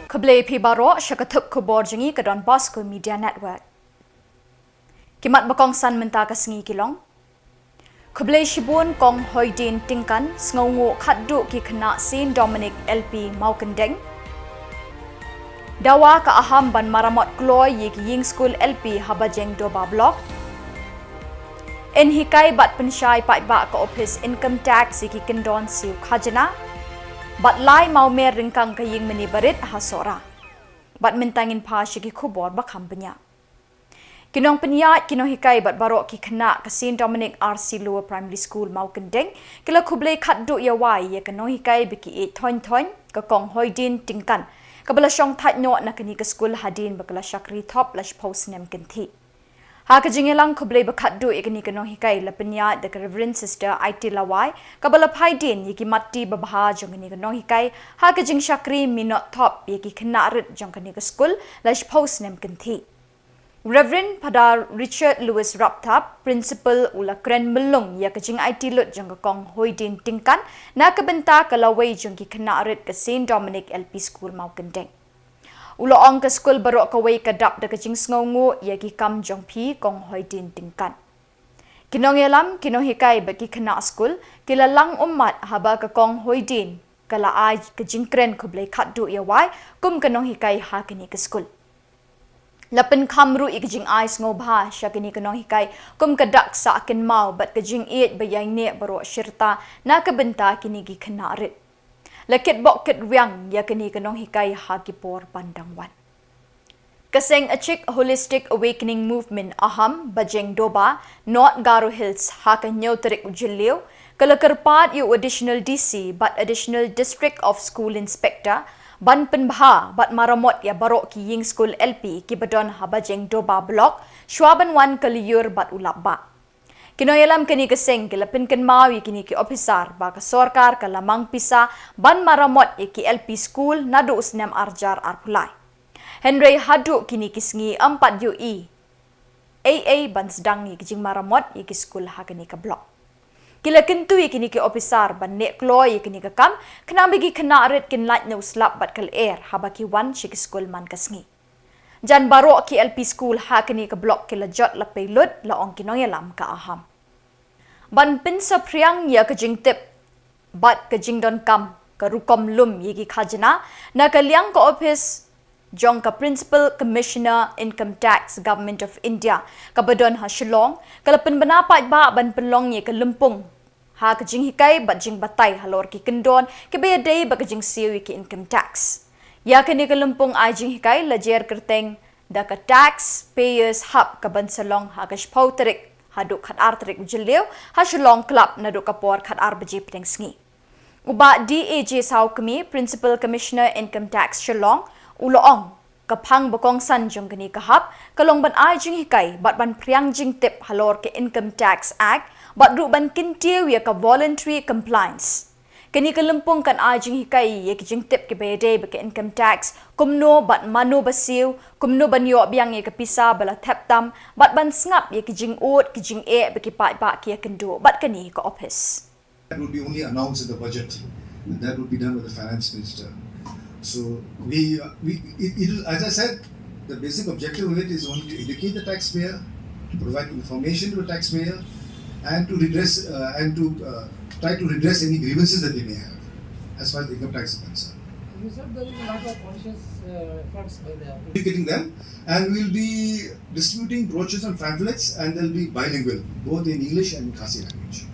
Khublei pi baro syakatup Khuborjylla ke Donbosco Media Network. Kimat bakong san menta kasengi kilong. Khublei shibun kong hoidin tingkan sngongu khaddu ki kena sin Dominic LP Maukendeng. Dawa ka aham ban maramot kloy yik ying school LP habajeng doba block. Enhikai bat pensyai Peit ba ka office income tax yiki kendon siu khajana. Bat lai mau mer ringkang kaying menibarit hasora. Bat mentangin pa syiki Khubor bakam penya. Kinong penyat kinong hikai bat barok ki kena kasin Dominic RC Lower Primary School Maukendeng kila Khublei khatdu yawai ya kinong hikai biki e thon ka kong hoidin tingkan kabala syong that no na kini ka school hadin bakala syakri top lash post nem kenti. Ha ka jingelang Khublei bakhatdu ikini kinong hikai la penyat the Reverend Sister IT Lawai kabala phaidin yiki matti babaha jong kini kinong hikai ha ka jing syakri minot top yiki kena rit jong kini ka school lash post nem kenti. Reverend Padar Richard Lewis Raptap, Principal Ula Kren Melung ya kajing IT lut jang kong hoidin tingkan na kabenta kalaway jang ki kena arit ke St. Dominic LP School Maukendeng. Ula ong ke school barok kaway kadap da kajing sngongu ya ki kam jang pi kong hoidin tingkan. Kinong yalam kinong hikai bagi kena school kilalang umat haba ka kong hoidin kala ay kajing kren Khublei khatdu yawai kum kinong hikai ha kini ke school. Lapan kamru ikjing ais ngobha syakini kenong hikai kum kadak sa akin mau bat kajing iet bayang ne baro syirta na kabenta kini gi kenarit. Lakit bok kit riang ya kini kenong hikai hagipor pandangwan. Kaseng achik holistic awakening movement aham bajeng doba North Garo Hills hakan nyoterik JYLLIEW kalakarpat yu additional DC but additional district of school inspector ban penbha bat maramot ya barok ki ying school LP ki badon habajeng doba block shwaban wan kaliyur bat ulap ba. Kinoyalam kini keseng ki lapin ken mawi kini ki officer ba ka sorkar ka lamang pisa ban maramot ki LP school nadu usnam arjar arpulai. Henry hadu kini kisngi 4 UE AA ban sedang ki jing maramot ki school ha kini ka block. Kila kentu kini ki officer ban nek kloy kini ka kam kena bagi kena arit kin light no slap bat kal air habaki wan shik school man kasngi. Jan baro ki LP school ha kini ka block kila jot la pelut la ong kinoyalam ka aham. Ban pinsa priang ya ka jing tip bat ka jing don kam ka rukom lum yiki khajana na ka liang ka office jong ka Principal Commissioner Income Tax Government of India ka badon ha Shillong kala penbanapat ba ban penlong ye ka lempung ha ka jing hikai bat jing batay halor ki kendon ke be day ba ka jing siwi ki income tax ya ka ni ka lempung ai jing hikai lajer kerteng da ka tax payers hub ka ban salong ha ka spauterik haduk khat artrik JYLLIEW ha Shillong club na do kapor khat ar baji piteng sngi uba DAJ Saukmi Principal Commissioner Income Tax Shillong uloong kapang bakong san jong kini kahap kalong ban ai jing hikai bat ban priang jing tip halor ke Income Tax Act bat ru ban kintiu ya ka voluntary compliance kini kalempung kan ai jing hikai ya ki jing tip ke bede ba ke income tax kumno bat manu basiu kumno ban yo biang ya ke pisa bala taptam bat ban sngap ya ki jing ut ki jing e ba ki pat ba ki ya kendo bat kani ka office. That will be only announced in the budget and that will be done with the finance minister. So as I said, the basic objective of it is only to educate the taxpayer, to provide information to the taxpayer, and to redress try to redress any grievances that they may have, as far as income tax is concerned. You said there is a lot of conscious efforts by the Educating them, and we'll be distributing brochures and pamphlets, and they'll be bilingual, both in English and Khasi language.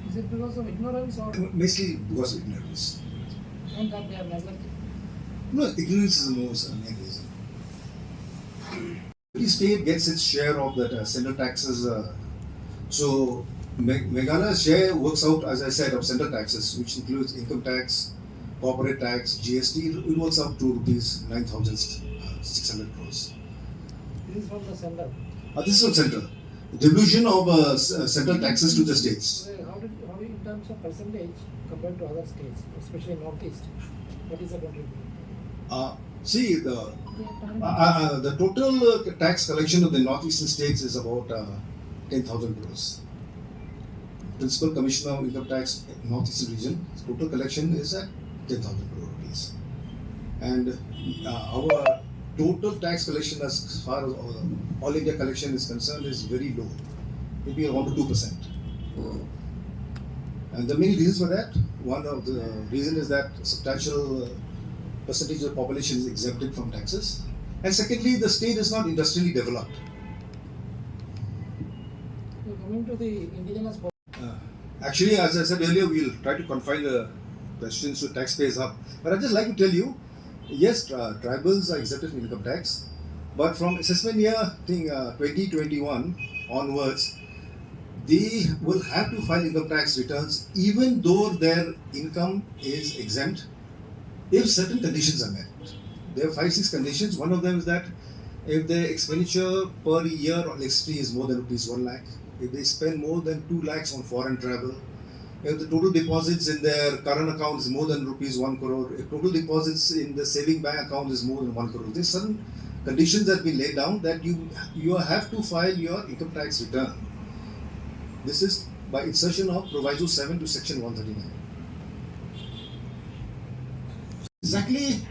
Is it because of ignorance or? Mainly because of ignorance. And that they are neglected? No, ignorance is the most main reason. Every state gets its share of that central taxes. So Meghalaya's share works out, as I said, of central taxes, which includes income tax, corporate tax, GST. It works out to rupees 9,600 crores. This is from the center. This is from central. Devolution of central taxes to the states. How in terms of percentage compared to other states, especially Northeast? What is the contribution? See, the total tax collection of the northeastern states is about 10,000 crores. Principal Commissioner of Income Tax, Northeastern region, total collection is at 10,000 crore rupees. and our total tax collection as far as all India collection is concerned is very low, maybe around 2%. And there are many reasons for that. One of the reason is that substantial percentage of the population is exempted from taxes, and secondly, the state is not industrially developed. Coming to the indigenous Actually, as I said earlier, we'll try to confine the questions to taxpayers hub. But I'd just like to tell you, yes, tribals are exempted from income tax, but from assessment year 2021 onwards, they will have to file income tax returns even though their income is exempt if certain conditions are met. There are 5-6 conditions. One of them is that if their expenditure per year on electricity is more than rupees 1 lakh, if they spend more than 2 lakhs on foreign travel, if the total deposits in their current account is more than rupees 1 crore, if total deposits in the saving bank account is more than 1 crore, there's certain conditions that have been laid down that you have to file your income tax return. This is by insertion of Proviso 7 to Section 139. Exactly,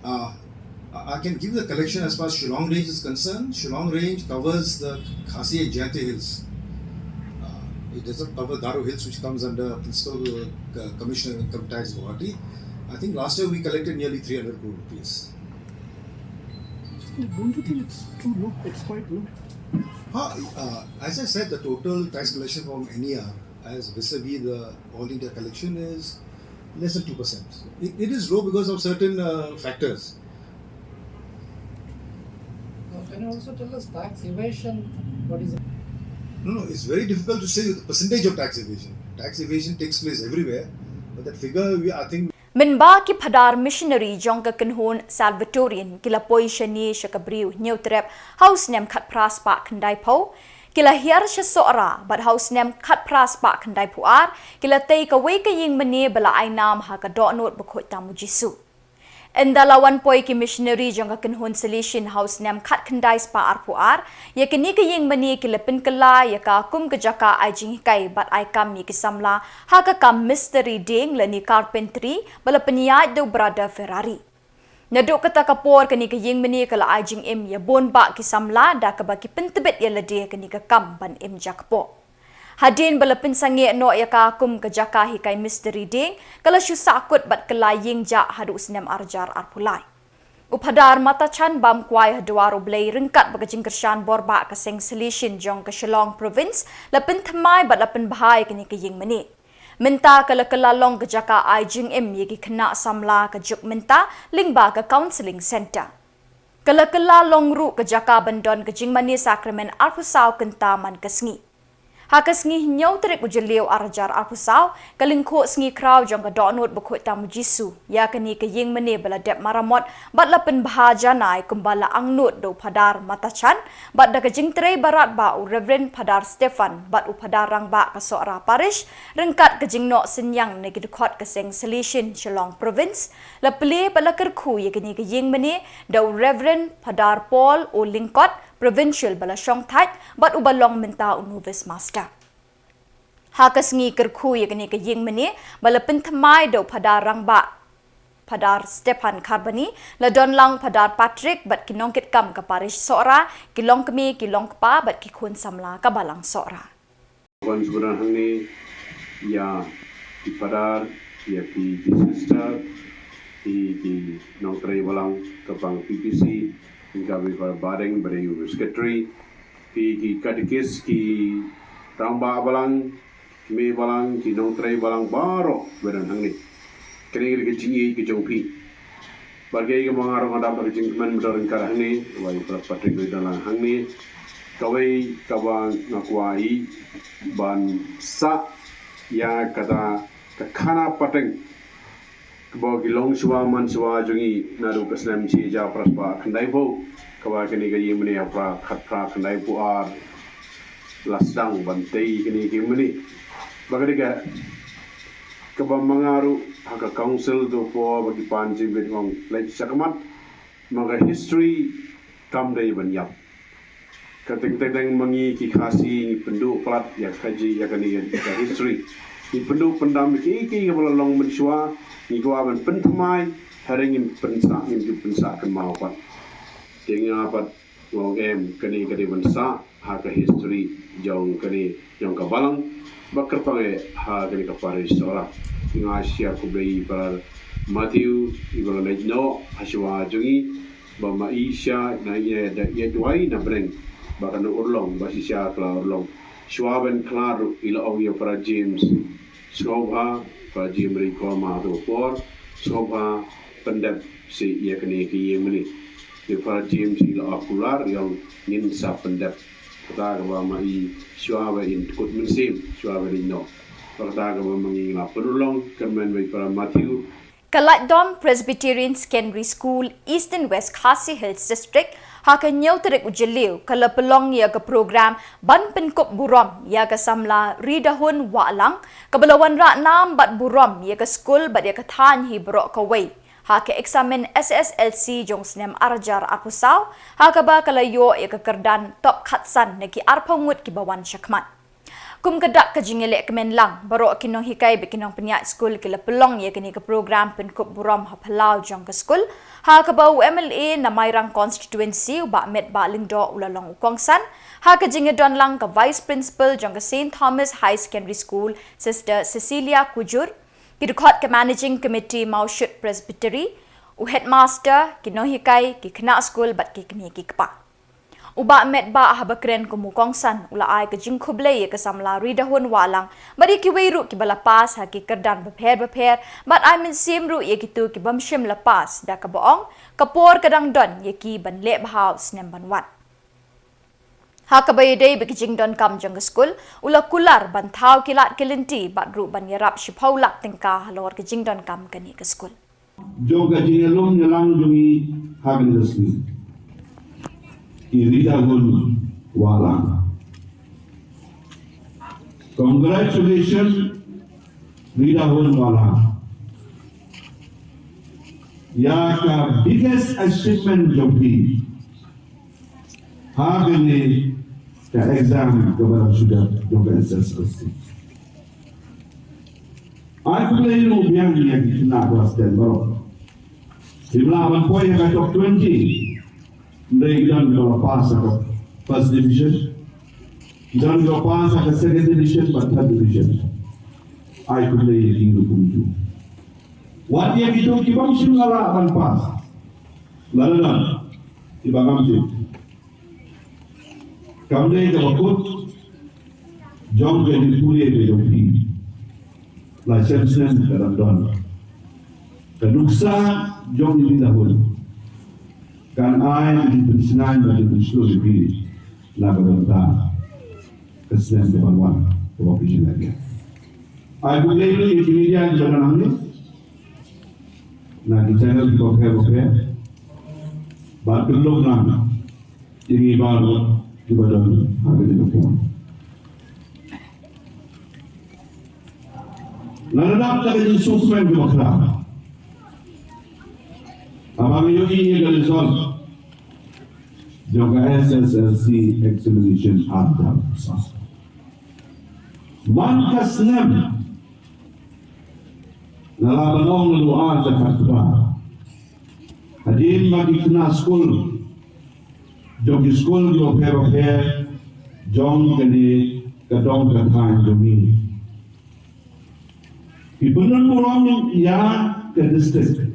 I can give the collection as far as Shillong range is concerned. Shillong range covers the Khasi and Jylla hills. It doesn't cover Garo Hills, which comes under Principal Commissioner of Income Tax, Guwahati. I think last year we collected nearly 300 crore rupees. Don't you think it's too low? It's quite low. As I said, the total tax collection from NER as vis-a-vis the All India collection is less than 2%. It is low because of certain factors. Can you also tell us tax evasion? What is it? No, it's very difficult to say the percentage of tax evasion. Tax evasion takes place everywhere, but that figure, I think. Minba ki phadar missionary jong ka kanhon Salvatorian kila poi shani shakabriu neutrep house nem khat pras pa khandai po kila hiar sha sora but house nem khat pras pa khandai puar kila tei ka wei ka ying mani bala ai nam ha ka do not bakhoi tamu jisu Endalawan poi ki missionary jong ka kanhon solution house nem khat khandai spa ar puar ya kini ka ying mani kila pin kala ya ka kum ka jaka ai jing kai but ai kam ni ki samla ha ka kam mystery ding lani carpentry bala peniai do brother Ferrari Naduk kata kapor kini ka ying mani kala ai jing em ya bon ba ki samla da ka ba ki pentebet ya lade kini ka kam ban em jakpo Hadin balapin sange no ya ka kum ka jaka hi kai mystery ding kala shu sakut bat kala ying ja hadu sinem arjar arpulai Upadar mata chan bam kwai hadwaro blay ringkat bagajing kershan borba ka seng solution jong ka Shillong province lapin thamai bat lapin bahai kini ka ying mani Minta kala kala long ka jaka ai jing em yegi kena samla ka juk minta lingba ka counseling center Kala kala long ru ka jaka bandon ka jing mani sakramen arpusau kenta man kasngi Hakas ngi nyau terik JYLLIEW arajar arpusau kalingko sngi kraw jong ka donot bakhoi tamu jisu ya kani ka ying mane bala dep maramot bat lapin bahaja nai kumbala angnut do padar matachan bat da ka jingtrei barat ba u Reverend Padar Stefan bat u padar rang ba ka sora parish rengkat ka jingno sinyang ne gidkhot ka seng solution Shillong province la ple bala kerkhu ya kani ka ying mane do Reverend Padar Paul o lingkot provincial bala shong thait bat ubalong minta novice master Hakas ngi kerkhu ya kani ka ying mani bala pinthamai do padar rangba Padar Stefan Karbani la donlang Padar Patrick bat kinongkit kam ka parish sora kilong kami kilong pa bat kikun samla ka balang sora Wan sebenarnya hangni ya di Padar ya di sister di nongtrai balang kapang PPC hingga beberapa bareng beri secretary ki kadikis ki ramba balang me balang ki nongtrai balang baro beran hangni kene ki jingi ki jongpi bagai ke mangar ngadap ke jingman bedaran kar hangni wai patrik dalang hangni kawai kabang ngakwai ban sa ya kata kakana pateng Kabo gilong suwa man suwa jungi nadu kaslam si ja praspa kandai bo kawa kini ga yimni apra khatra kandai bu ar lasdang bantai kini kimni bagari ga kaba mangaru haka council do po bagi panji bedwang legislakamat maga history kam dai banyap kating teng mangi ki khasi pendu plat ya kaji ya kani ya history ni penduk pendam ki kepala long mensua ni gua ban pentamai haringin pensa ni pensa kan mau pat tinga pat ngong kani bensa ha ke history jong kani jong ka balang bakar pange ha kani ka paris ora tinga sia ku bei para Matthew ibang no haswa jongi ba maisha na ye da ye duai na breng ba kan urlong ba si sia kla urlong swaben klaro ila ogia para James Scova para James Rico ma do por Scova pendap si ye kani ki yang meni di para James ila akular yang nin sa pendap kata ba mai swabe in kut mensim swabe no kata ba mangi la perulong kemen bai para Matthew Kalatdom Presbyterian Secondary School, East and West Khasi Hills District, haka nyauterik JYLLIEW kala pelong ya ke program ban penkup burom ya ke Samla ridahun walang kebelawan raknam bat burom ya ke skul bat ya ke than hi berok kawai. Haka eksamen SSLC jong senem arjar akusau, haka ba kala yo ya ke kerdan top khatsan neki arpangut ki bawan syakmat. Kum kedak ke jingelek kemen lang baru kinong hikai bekinong penyak skul kila pelong ya kini ke program penkup buram hapalau jong ke skul ha ke bau MLA namairang constituency ba met ba lingdo ulalong ukongsan ha ke jingedon lang ke vice principal jong ke St Thomas High Secondary School Sister Cecilia Kujur kidukot ke managing committee Maushut Presbytery u headmaster kinong hikai ki kena skul bat ki kini ki kepa Uba met ba habakren kumukongsan ula ai ke jing khublei ke Samla ridahun walang bari ki weiru ki balapas ha ki kerdan beper bat ai min simru ye kitu ki bamshim lapas da ka boong kapor kadang don ye ki ban le house nem ban wat ha ka bay dei be ki jing don kam jang skul ula kular ban thau kilat kilinti bat ru ban yarap shipaulak tingka halor ki jing don kam kani ke skul jo ga jingelong nyalang jumi hagen resmi Ridahun walang. Congratulations, Ridahun walang. Ya ka biggest achievement jogi. Hagani ka exam kepada sudah jogi SSLC. Aku lagi biang yang kena kelas 10 baru. Jumlah poin yang top 20. They don't go pass at first division. Don't go pass at second division, but third division. I could lay it in the Punju. What year you took Kibam Shingala and pass? Lalanan, Kibagamji. Come day the Wakut, John getting fully able to be. Like Simpson that I'm done. The Luxa, John in the Hood. Kan ai di pensinan bagi pensiun lebih laga benda kesenian dewan Khuborjylla lagi. Ai boleh ini media jalan ini. Nah di channel di bawah bantu belum nama ini baru di badan ada di depan. Lalu nak jadi suplemen demokrat. Abang yogi ini result juga SSLC examination ada sah. Man kasnem nalabanong luar Jakarta. Hadin bagi kena school, jogi school yo fair jong kini kadong katang jumi. Ibunan orang ya ke district.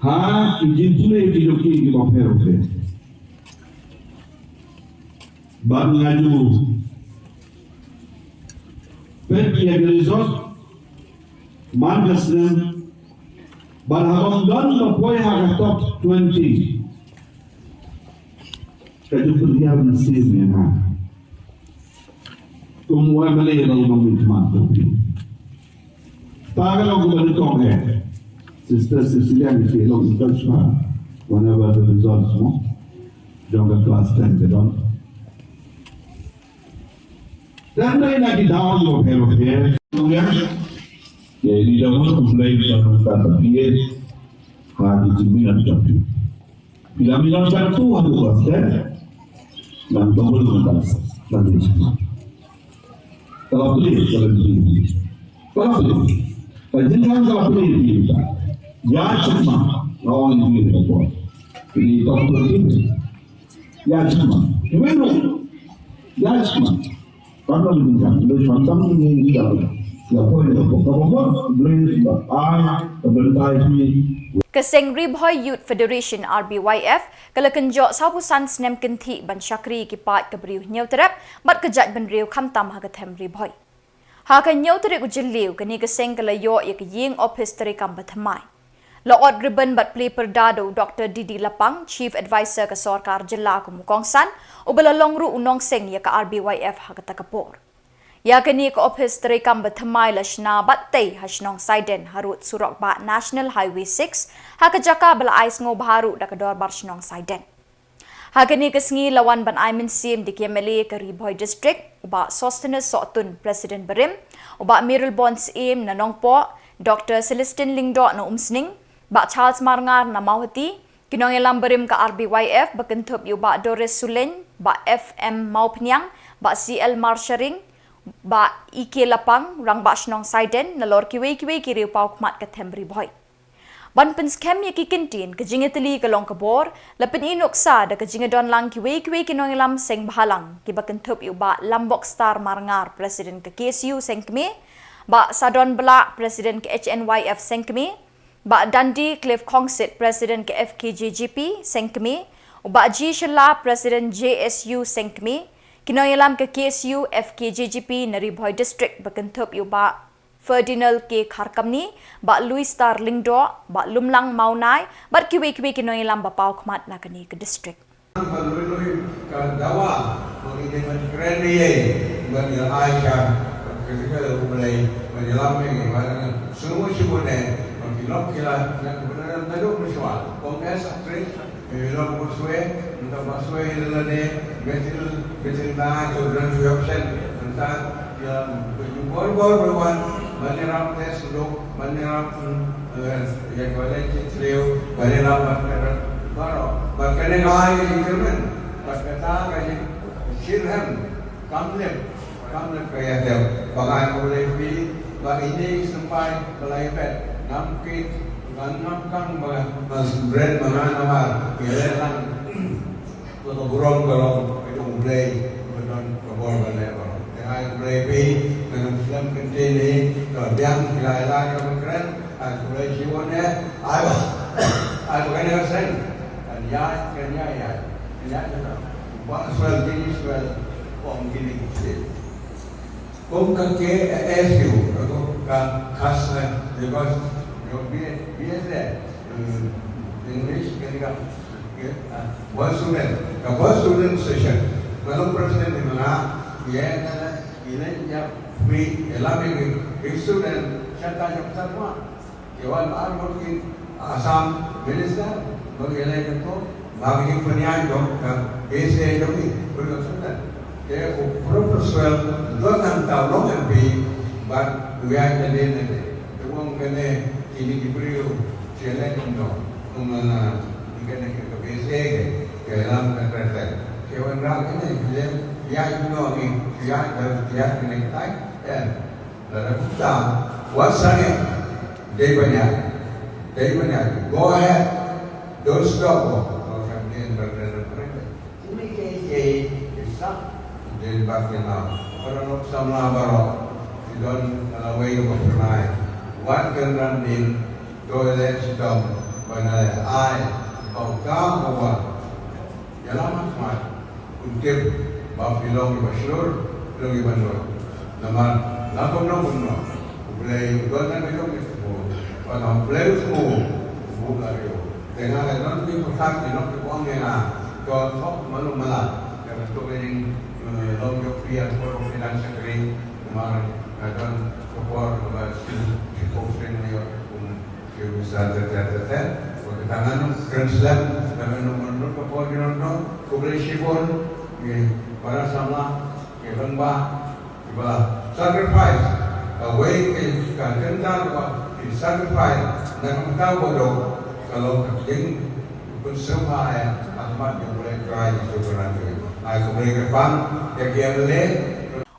Ha, izin tule dijoki di bawah Bang ngaju. Peit yang resort mangasnem barang don berpoin harga top 20. Kaju pergian mesin ya. Kumua malay dalam menghidmat tapi. Tagal aku berikong Sister Cecilia and Shillong touch whenever the results more. Don't class 10 they don't. Then they like down your hair. Ya ini dah pun mulai berkata dia hadi jeminan tapi. Bila milan satu ada kelas 10 dan double kelas lagi semua. Kalau pelik kalau pelik. Kalau pelik. Kalau jangan kalau pelik kita. Ya cuma lawan ini apa? Ini tak penting. Ya cuma. Memang. Ya cuma. Kalau jangan boleh contoh ini tidak. Ya boleh apa? Kalau boleh berbentai ini. Keseng Ribhoy Youth Federation RBYF kala kenjok sapusan snem kenti ban syakri ki Peit kebriu nyau terap bat kejat ban riu khamtam ha kathem Ribhoy. Ha kan nyau terap JYLLIEW kani keseng kala yo ya ke ying office teri kam bathamai. Laot ribbon bat play perdado Dr. Didi Lapang Chief Advisor ke Sarkar Jylla ku Mukongsan ubala longru unong seng ya ke RBYF ha kata Khubor. Ya kini ke office terekam bertemai lashna batai hasnong Saiden harut surok ba National Highway 6 ha kejaka bela ais ngo baharu da kedor barsnong Saiden. Ha kini kesengi lawan ban aimin sim di Kemele ke Ribhoy District uba Sostenus Sotun Presiden Berim uba Mirul Bonds Aim na Nongpo Dr. Celestin Lingdo na Umsning ba Charles Marngar na Mauhati kinong ilang berim ke RBYF bekentup uba Doris Sulen ba FM Maupnyang ba CL Marsharing ba Ike Lapang rang ba Shnong Saiden na lor kiwe kiri pau kmat ka thembri boy. Ban pen scam ya kikintin ke jingeteli ke long Khubor lapen inok sa da ke jingedon lang kiwe kinong ilam seng bahalang ki ba kentup yu ba Lambok Star Marngar Presiden ke KSU sengkme ba Sadon Belak Presiden ke HNYF sengkme ba Dandi Cliff Kongsit Presiden ke FKJGP sengkme ba Jylla Presiden JSU sengkme Kinoyalam ke KSU FKJGP na Ribhoy District bekentup yu ba Ferdinand ke Kharkamni ba Louis Star Lingdo ba Lumlang Maunai ba kiwe kinoyalam ba pau kmat na kani ke district. Lui ka dawa mengingat keren ni bagi Aisyah ketika mulai menyelam ni mana semua sibuknya bagi lok kila yang kebenaran tadi bersuara kongres aktif lok bersuara untuk bersuara lelaki betul dah jodoh option tentang yang berjual berwan menyerap tes untuk menyerap yang boleh cicil menyerap baru berkena kaya instrumen berkata kaya sirham kamlem kaya dia bagai boleh pilih bagi ini sampai belayar namkit namkang brand mana nama kira untuk burung kalau itu mulai benar kabur benar dengan mulai pi dengan film kentini kalau yang kira-kira kalau keren aku mulai jiwanya aku kena sen ya buat soal gini soal orang gini kau kan ke SU atau khas because biasa English kan buat student session kalau presiden di mana dia ini ya free elaborate student saya semua kawan baru mungkin Assam minister bagaimana itu bagi penyanyi dong AC dong ni berkesulitan dia profesional 2 tahun long MP but we are the uang kena ini diberi challenge dong mana kena ke AC ke dalam kereta kawan rak ini dia itu ni dia kena kita dan lalu kita wasanya dia banyak go ahead. Don't stop. Kemudian berada mereka. Ini kisah dari bagian awal. Orang Samla baru tidak melawai berperai. Wan kendaraan din toilet stop. Benar air. Kau bawa. Jalan mat. Untuk bapilong bersyur, lagi bandul. Nama lapun. Boleh bukan itu. Kalau boleh semua. Bukan itu. Dengan nanti berkat nanti uangnya kalau top malu malah kalau tu yang lomjok pria kalau finance sekali kemarin dan Khubor si posting dia bisa terjadi kalau tangan Grand Slam dan nomor Khubor dia no Khuborjylla para Samla bangba ibalah sacrifice away ke kantor di sacrifice dan tahu bodoh kalau kerjing pun semua Ahmad yang boleh try itu berani. Aku boleh kepang, dia boleh.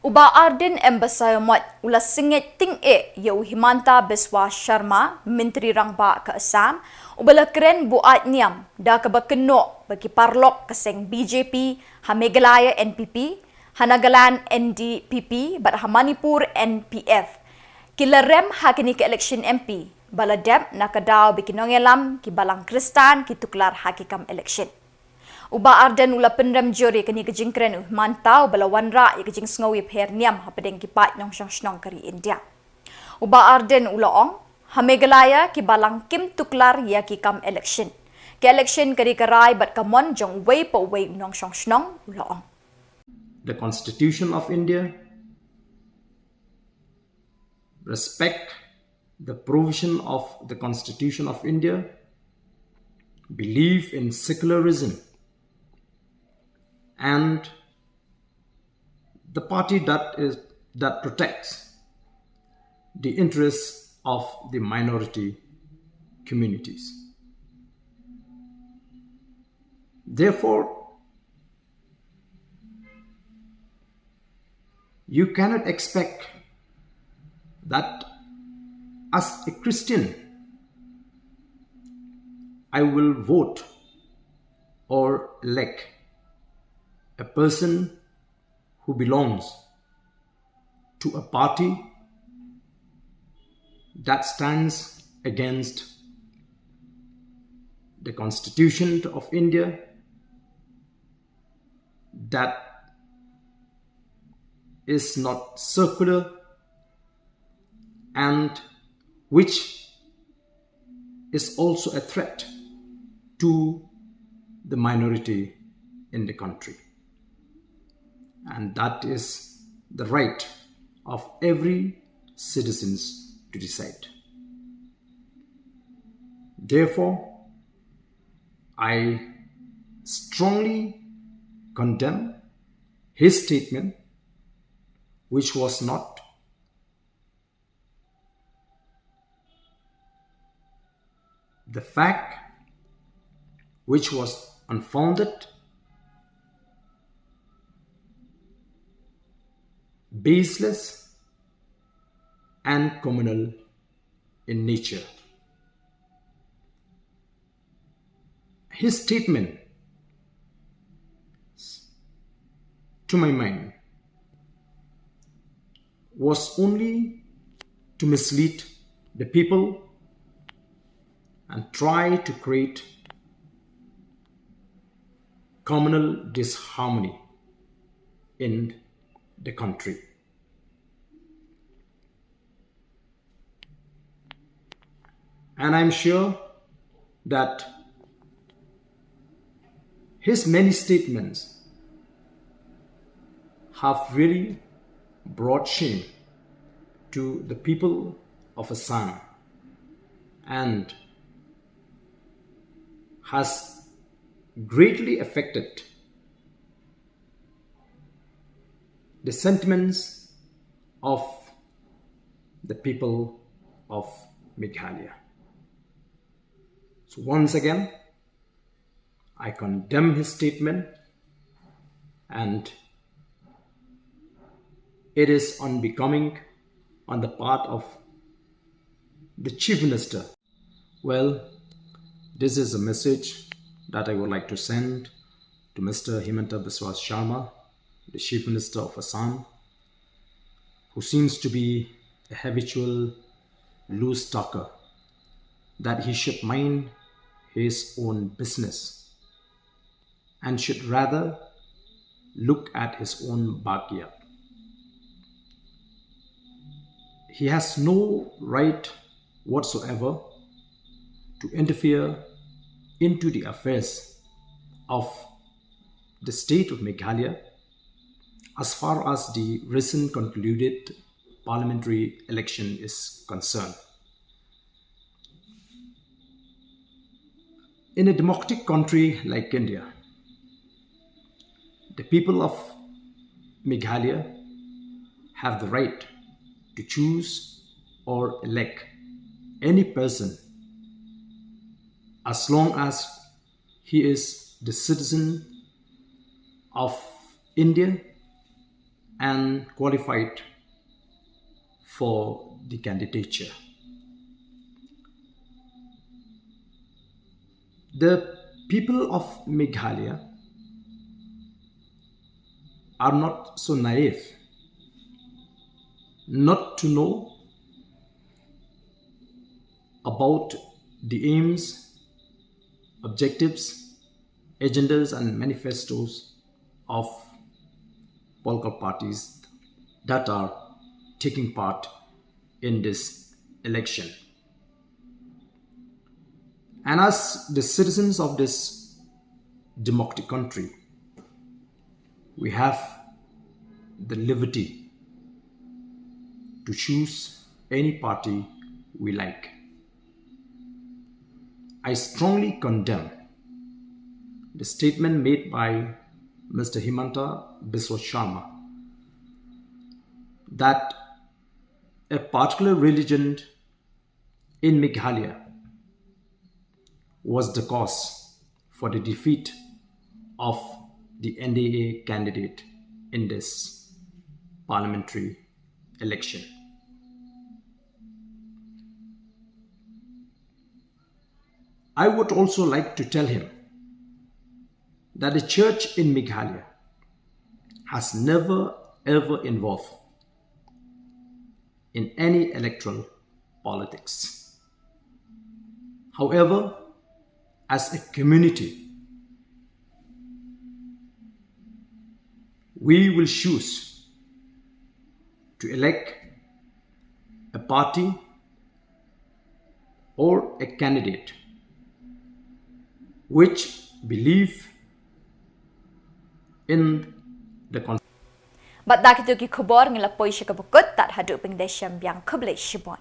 Uba Arden Embasayomot ula singit ting yau Himanta Biswa Sharma Menteri Rangba ke Assam ubala keren buat niam da kabakeno bagi parlok keseng BJP ha Meghalaya NPP Hanagalan NDPP bat ha Manipur NPF kilarem ha kini ke election MP baladem nakadaw bikinongelam ki balang Kristan ki tuklar hakikam election. Uba Arden ula pendam juri kini kejingkren mantau bala wanra ya kejing sengawi pher niam ha pedeng ki pat nong snong kari India. Uba Arden ula ong ha Meghalaya ki balang kim tuklar ya ki kam election. Ki election kari karai bat kamon jong wei po wei nong snong ula ong. The Constitution of India, respect the provision of the Constitution of India, believe in secularism, and the party that protects the interests of the minority communities. Therefore, you cannot expect that as a Christian, I will vote or elect a person who belongs to a party that stands against the Constitution of India, that is not circular, and which is also a threat to the minority in the country. And that is the right of every citizen to decide. Therefore, I strongly condemn his statement, which was not the fact, which was unfounded, baseless, and communal in nature. His statement, to my mind, was only to mislead the people and try to create communal disharmony in the country. And I'm sure that his many statements have really brought shame to the people of Assam and has greatly affected the sentiments of the people of Meghalaya. So once again, I condemn his statement, and it is unbecoming on the part of the Chief Minister. Well, this is a message that I would like to send to Mr. Himanta Biswa Sharma, the Chief Minister of Assam, who seems to be a habitual loose talker, that he should mind his own business and should rather look at his own backyard. He has no right whatsoever to interfere into the affairs of the state of Meghalaya as far as the recent concluded parliamentary election is concerned. In a democratic country like India, the people of Meghalaya have the right to choose or elect any person as long as he is the citizen of India and qualified for the candidature. The people of Meghalaya are not so naive not to know about the aims, objectives, agendas and manifestos of political parties that are taking part in this election. And as the citizens of this democratic country, we have the liberty to choose any party we like. I strongly condemn the statement made by Mr. Himanta Biswa Sharma that a particular religion in Meghalaya was the cause for the defeat of the NEHU candidate in this parliamentary election. I would also like to tell him that the church in Meghalaya has never ever involved in any electoral politics. However, as a community, we will choose to elect a party or a candidate which believe in the But dakitu ki khubor ngila poi shikabukut tat hadu pingdesham biang kublai shibon.